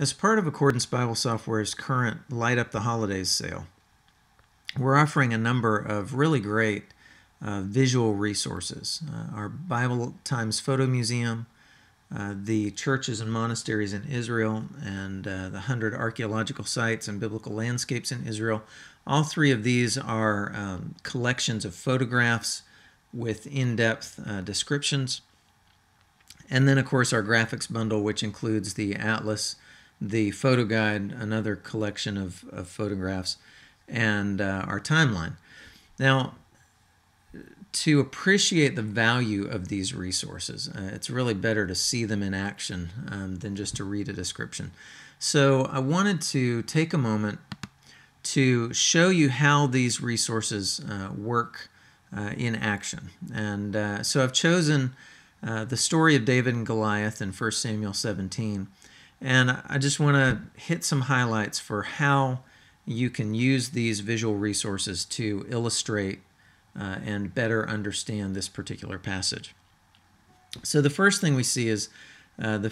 As part of Accordance Bible Software's current Light Up the Holidays sale, we're offering a number of really great visual resources. Our Bible Times Photo Museum, the churches and monasteries in Israel, and the 100 archaeological sites and biblical landscapes in Israel. All three of these are collections of photographs with in-depth descriptions. And then, of course, our graphics bundle, which includes the atlas, the photo guide, another collection of photographs, and our timeline. Now, to appreciate the value of these resources, it's really better to see them in action than just to read a description. So I wanted to take a moment to show you how these resources work in action. And so I've chosen the story of David and Goliath in 1 Samuel 17. And I just want to hit some highlights for how you can use these visual resources to illustrate and better understand this particular passage. So the first thing we see is the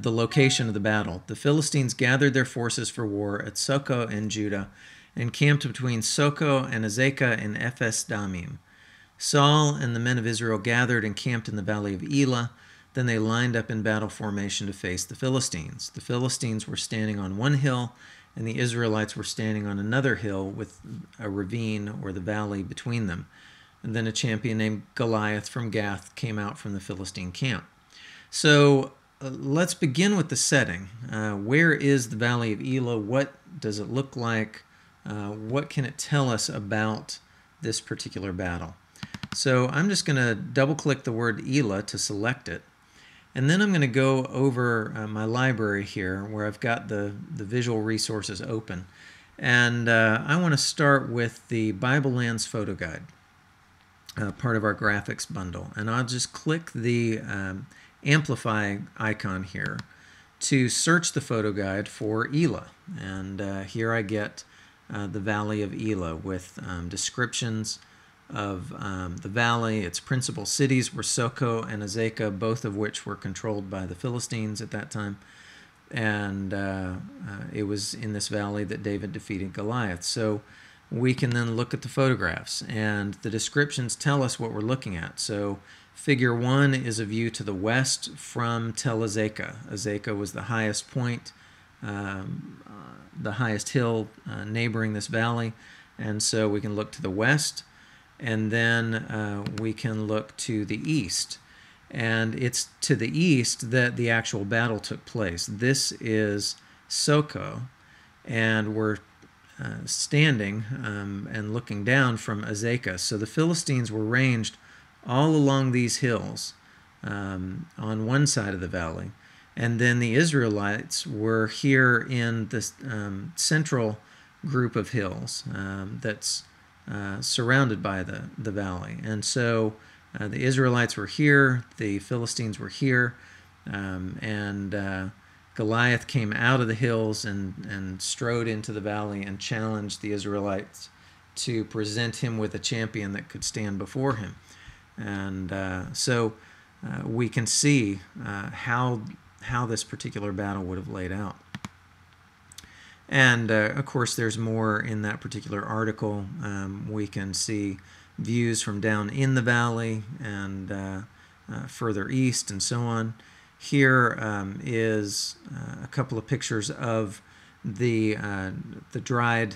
location of the battle. The Philistines gathered their forces for war at Soko in Judah and camped between Soko and Azekah in Ephes Damim. Saul and the men of Israel gathered and camped in the valley of Elah. Then they lined up in battle formation to face the Philistines. The Philistines were standing on one hill, and the Israelites were standing on another hill with a ravine or the valley between them. And then a champion named Goliath from Gath came out from the Philistine camp. So let's begin with the setting. Where is the valley of Elah? What does it look like? What can it tell us about this particular battle? So I'm just going to double-click the word Elah to select it. And then I'm going to go over my library here where I've got the visual resources open. And I want to start with the Bible Lands Photo Guide, part of our graphics bundle. And I'll just click the amplify icon here to search the photo guide for Elah. And here I get the Valley of Elah with descriptions of the valley. Its principal cities were Soko and Azekah, both of which were controlled by the Philistines at that time. And it was in this valley that David defeated Goliath. So we can then look at the photographs, and the descriptions tell us what we're looking at. So figure 1 is a view to the west from Tel Azekah. Azekah was the highest point, the highest hill neighboring this valley. And so we can look to the west, and then we can look to the east. And it's to the east that the actual battle took place. This is Soko, and we're standing and looking down from Azekah. So the Philistines were ranged all along these hills on one side of the valley. And then the Israelites were here in this central group of hills that's surrounded by the valley. And so the Israelites were here, the Philistines were here, and Goliath came out of the hills and strode into the valley and challenged the Israelites to present him with a champion that could stand before him. And so we can see how this particular battle would have laid out. And of course, there's more in that particular article. We can see views from down in the valley and further east and so on. Here is a couple of pictures of the dried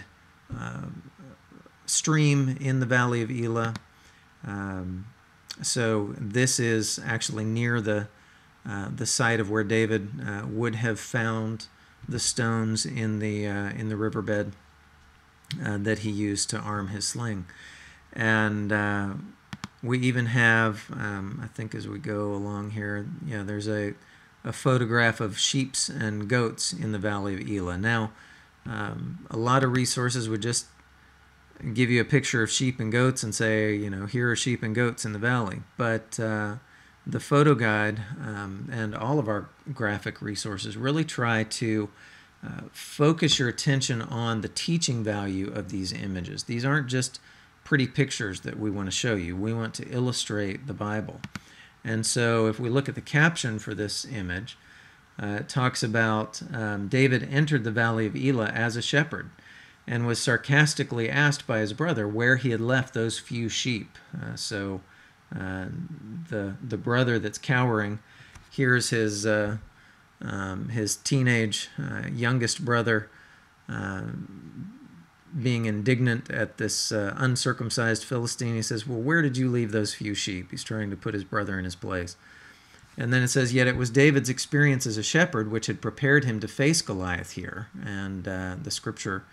stream in the valley of Elah. So this is actually near the site of where David would have found the stones in the riverbed that he used to arm his sling. And we even have, I think as we go along here, yeah, there's a photograph of sheep and goats in the valley of Elah. Now, a lot of resources would just give you a picture of sheep and goats and say, you know, here are sheep and goats in the valley. But the photo guide and all of our graphic resources really try to focus your attention on the teaching value of these images. These aren't just pretty pictures that we want to show you. We want to illustrate the Bible. And so if we look at the caption for this image, It talks about David entered the valley of Elah as a shepherd and was sarcastically asked by his brother where he had left those few sheep. The brother that's cowering hears his teenage youngest brother being indignant at this uncircumcised Philistine. He says, well, where did you leave those few sheep? He's trying to put his brother in his place. And then it says, yet it was David's experience as a shepherd which had prepared him to face Goliath here. And the scripture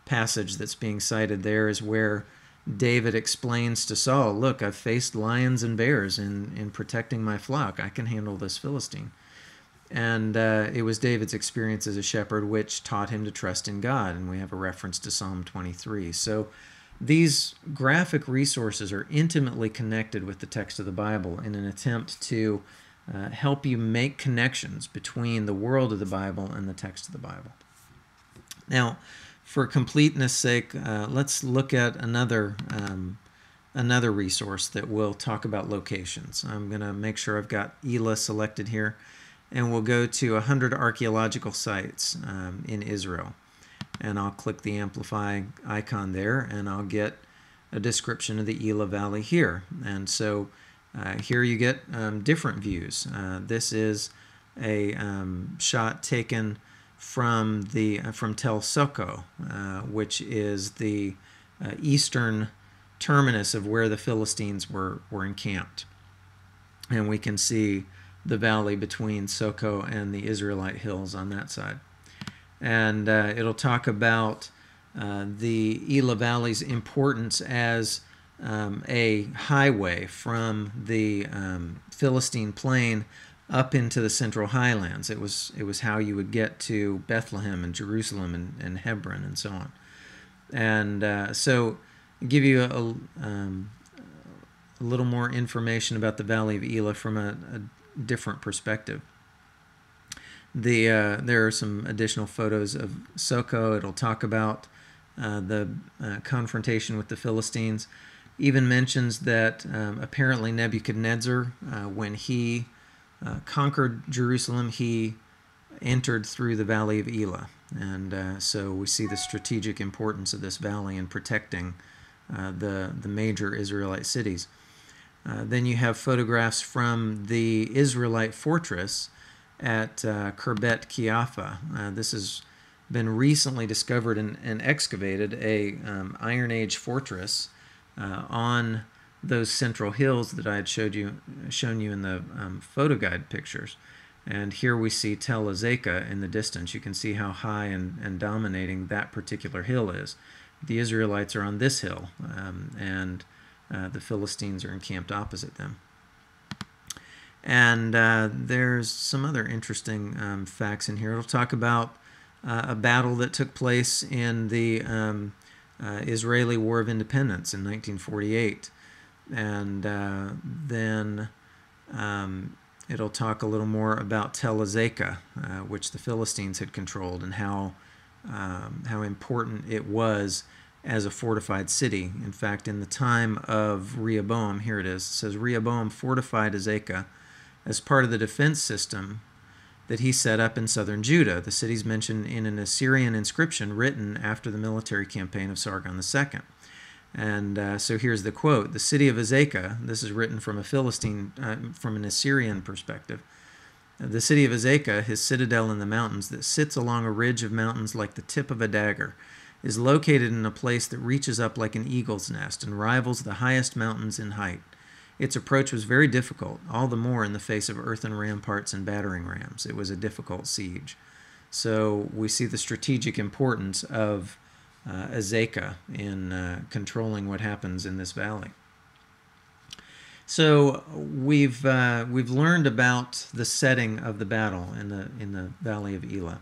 passage that's being cited there is where David explains to Saul, look, I've faced lions and bears in protecting my flock. I can handle this Philistine. And it was David's experience as a shepherd which taught him to trust in God. And we have a reference to Psalm 23. So these graphic resources are intimately connected with the text of the Bible in an attempt to help you make connections between the world of the Bible and the text of the Bible. Now, for completeness' sake, let's look at another resource that will talk about locations. I'm going to make sure I've got Elah selected here, and we'll go to 100 archaeological sites in Israel. And I'll click the amplify icon there, and I'll get a description of the Elah Valley here. And so here you get different views. This is a shot taken from Tel Soko, which is the eastern terminus of where the Philistines were encamped. And we can see the valley between Soko and the Israelite hills on that side. And it'll talk about the Elah Valley's importance as a highway from the Philistine plain up into the central highlands. It was how you would get to Bethlehem and Jerusalem and Hebron and so on. And so give you a little more information about the Valley of Elah from a different perspective. There are some additional photos of Soko. It'll talk about the confrontation with the Philistines. Even mentions that apparently Nebuchadnezzar, when he conquered Jerusalem, he entered through the Valley of Elah. And so we see the strategic importance of this valley in protecting the major Israelite cities. Then you have photographs from the Israelite fortress at Khirbet Kiafa. This has been recently discovered and excavated, a Iron Age fortress on those central hills that I had shown you in the photo guide pictures. And here we see Tel Azekah in the distance. You can see how high and dominating that particular hill is. The Israelites are on this hill, and the Philistines are encamped opposite them. And there's some other interesting facts in here. It'll talk about a battle that took place in the Israeli War of Independence in 1948. And then it'll talk a little more about Tel Azekah, which the Philistines had controlled, and how important it was as a fortified city. In fact, in the time of Rehoboam, here it is, it says, Rehoboam fortified Azekah as part of the defense system that he set up in southern Judah. The city's mentioned in an Assyrian inscription written after the military campaign of Sargon II. And so here's the quote: "The city of Azekah," this is written from a Philistine, from an Assyrian perspective, "the city of Azekah, his citadel in the mountains that sits along a ridge of mountains like the tip of a dagger, is located in a place that reaches up like an eagle's nest and rivals the highest mountains in height. Its approach was very difficult, all the more in the face of earthen ramparts and battering rams. It was a difficult siege." So we see the strategic importance of Azekah in controlling what happens in this valley. So we've learned about the setting of the battle in the Valley of Elah.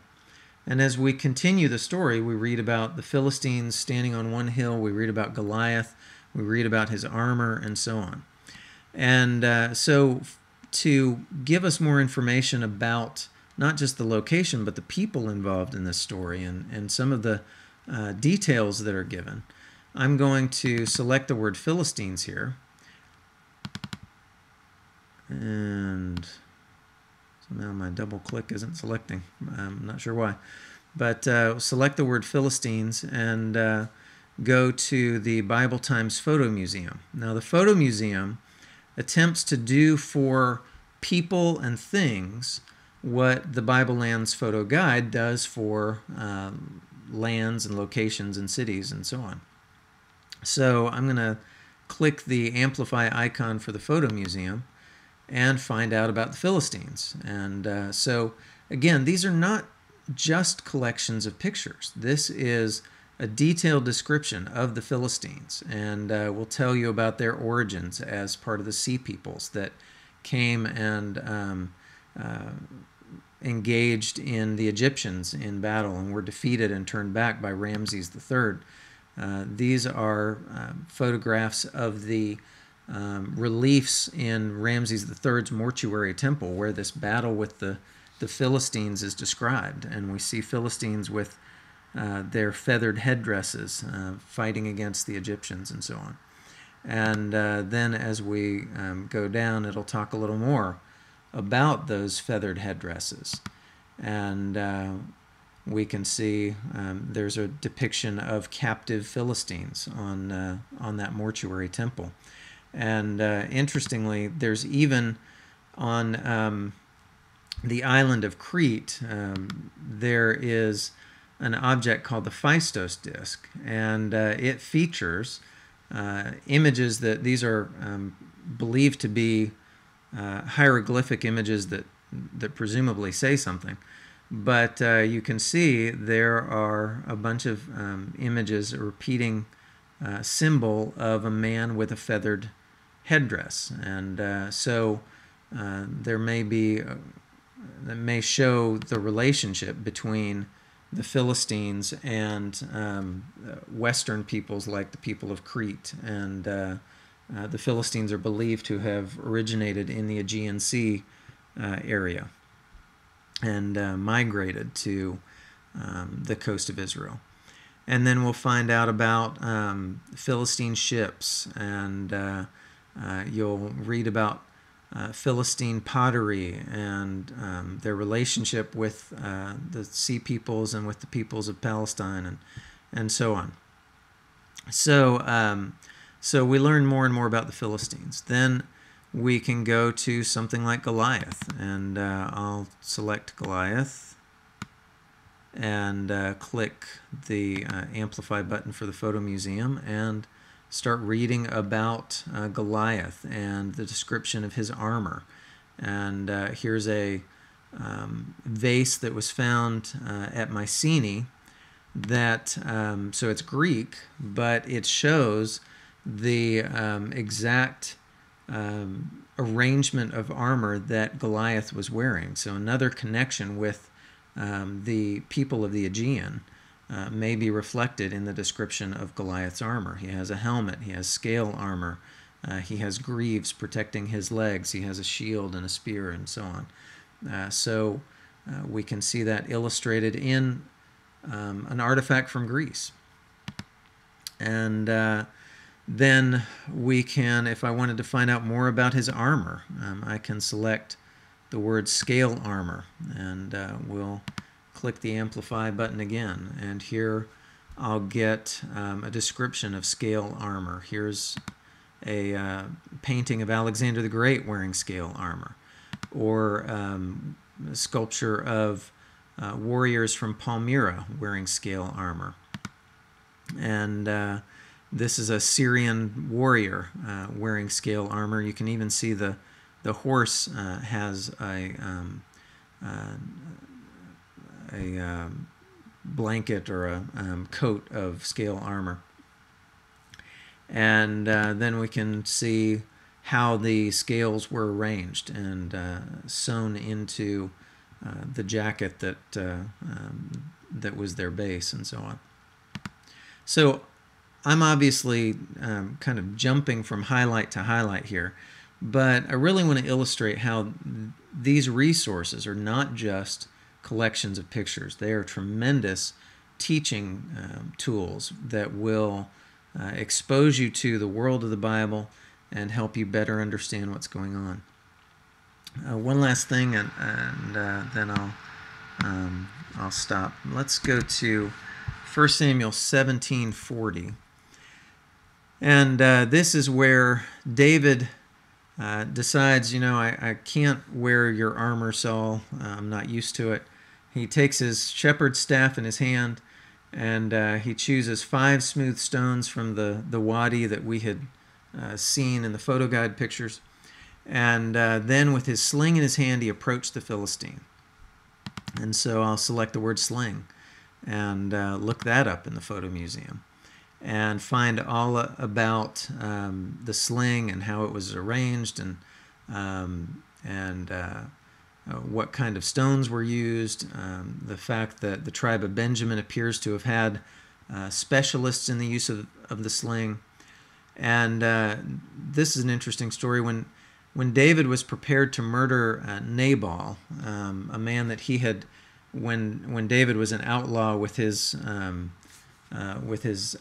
And as we continue the story, we read about the Philistines standing on one hill, we read about Goliath, we read about his armor, and so on. And so to give us more information about not just the location, but the people involved in this story and some of the details that are given, I'm going to select the word Philistines here. And so Well, my double click isn't selecting. I'm not sure why. But select the word Philistines and go to the Bible Times Photo Museum. Now, the Photo Museum attempts to do for people and things what the Bible Lands Photo Guide does for lands and locations and cities and so on. So I'm going to click the amplify icon for the Photo Museum and find out about the Philistines. And so again, these are not just collections of pictures. This is a detailed description of the Philistines, and we'll tell you about their origins as part of the Sea Peoples that came and engaged in the Egyptians in battle and were defeated and turned back by Ramses III. These are photographs of the reliefs in Ramses III's mortuary temple where this battle with the Philistines is described. And we see Philistines with their feathered headdresses fighting against the Egyptians and so on. And then as we go down, it'll talk a little more about those feathered headdresses. And we can see there's a depiction of captive Philistines on that mortuary temple. And interestingly, there's even on the island of Crete, there is an object called the Phaistos disc, and it features images that these are believed to be hieroglyphic images that presumably say something. But you can see there are a bunch of images, a repeating symbol of a man with a feathered headdress. And so there may be, that may show the relationship between the Philistines and Western peoples like the people of Crete. And the Philistines are believed to have originated in the Aegean Sea area and migrated to the coast of Israel. And then we'll find out about Philistine ships, and you'll read about Philistine pottery and their relationship with the Sea Peoples and with the peoples of Palestine and so on. So, so we learn more and more about the Philistines. Then we can go to something like Goliath, and I'll select Goliath and click the amplify button for the Photo Museum and start reading about Goliath and the description of his armor. And here's a vase that was found at Mycenae that, so it's Greek, but it shows the exact arrangement of armor that Goliath was wearing. So another connection with the people of the Aegean may be reflected in the description of Goliath's armor. He has a helmet, he has scale armor, he has greaves protecting his legs, he has a shield and a spear and so on. So we can see that illustrated in an artifact from Greece. And then we can, if I wanted to find out more about his armor, I can select the word scale armor, and we'll click the amplify button again. And here I'll get a description of scale armor. Here's a painting of Alexander the Great wearing scale armor, or a sculpture of warriors from Palmyra wearing scale armor. And this is a Syrian warrior wearing scale armor. You can even see the horse has a blanket or a coat of scale armor. And then we can see how the scales were arranged and sewn into the jacket that that was their base and so on. So I'm obviously kind of jumping from highlight to highlight here, but I really want to illustrate how these resources are not just collections of pictures. They are tremendous teaching tools that will expose you to the world of the Bible and help you better understand what's going on. One last thing, and then I'll stop. Let's go to 1 Samuel 17:40. And this is where David decides, I can't wear your armor, Saul. I'm not used to it. He takes his shepherd's staff in his hand, and he chooses 5 smooth stones from the wadi that we had seen in the photo guide pictures. And then with his sling in his hand, he approached the Philistine. And so I'll select the word sling and look that up in the photo museum and find all about the sling and how it was arranged, and what kind of stones were used. The fact that the tribe of Benjamin appears to have had specialists in the use of the sling. And this is an interesting story. When David was prepared to murder Nabal, a man that he had, when David was an outlaw with his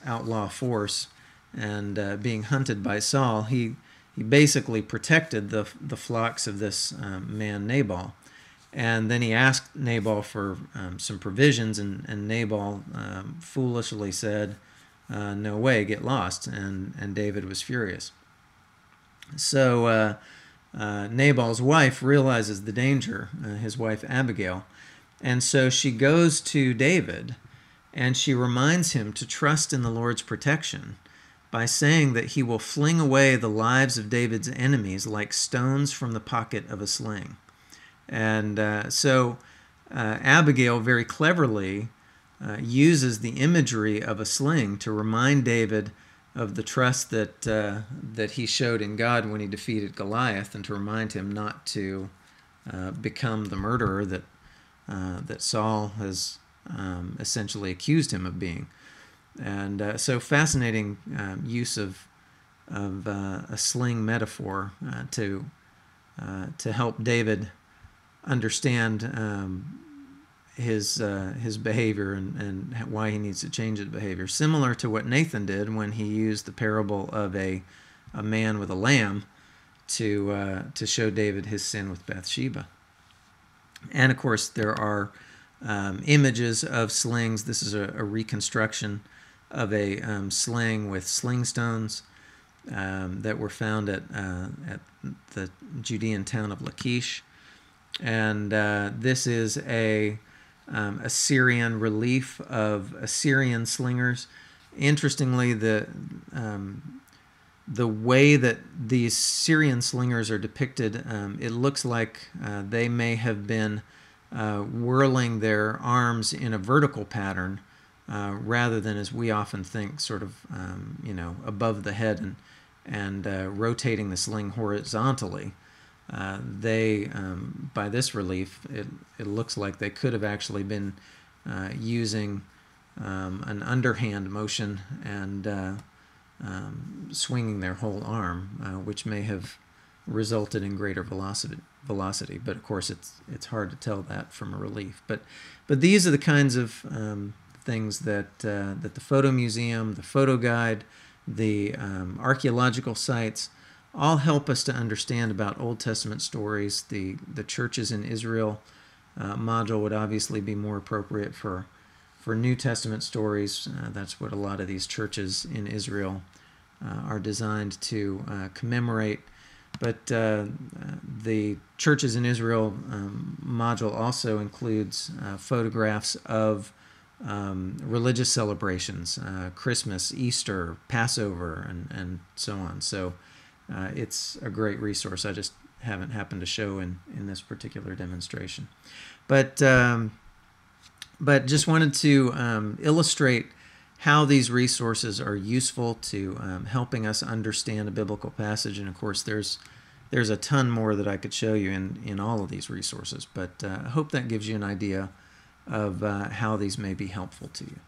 outlaw force and being hunted by Saul, he basically protected the flocks of this man Nabal. And then he asked Nabal for some provisions, and Nabal foolishly said, no way, get lost. And David was furious. So Nabal's wife realizes the danger, his wife Abigail, and so she goes to David and she reminds him to trust in the Lord's protection by saying that he will fling away the lives of David's enemies like stones from the pocket of a sling. And so Abigail very cleverly uses the imagery of a sling to remind David of the trust that he showed in God when he defeated Goliath, and to remind him not to become the murderer that Saul has essentially accused him of being. And so fascinating use of a sling metaphor to help David understand his behavior and why he needs to change his behavior. Similar to what Nathan did when he used the parable of a man with a lamb to show David his sin with Bathsheba. And of course, there are images of slings. This is a reconstruction of a sling with sling stones that were found at the Judean town of Lachish. And this is a Assyrian relief of Assyrian slingers. Interestingly, the way that these Syrian slingers are depicted, it looks like they may have been whirling their arms in a vertical pattern rather than, as we often think, sort of above the head and rotating the sling horizontally. By this relief, it looks like they could have actually been using an underhand motion and swinging their whole arm, which may have resulted in greater velocity. But of course, it's hard to tell that from a relief. But these are the kinds of things that the photo museum, the photo guide, the archaeological sites all help us to understand about Old Testament stories. The churches in Israel module would obviously be more appropriate for New Testament stories. That's what a lot of these churches in Israel are designed to commemorate. But the churches in Israel module also includes photographs of religious celebrations, Christmas, Easter, Passover, and so on. So it's a great resource. I just haven't happened to show in this particular demonstration. But just wanted to illustrate how these resources are useful to helping us understand a biblical passage. And of course, there's a ton more that I could show you in all of these resources. But I hope that gives you an idea of how these may be helpful to you.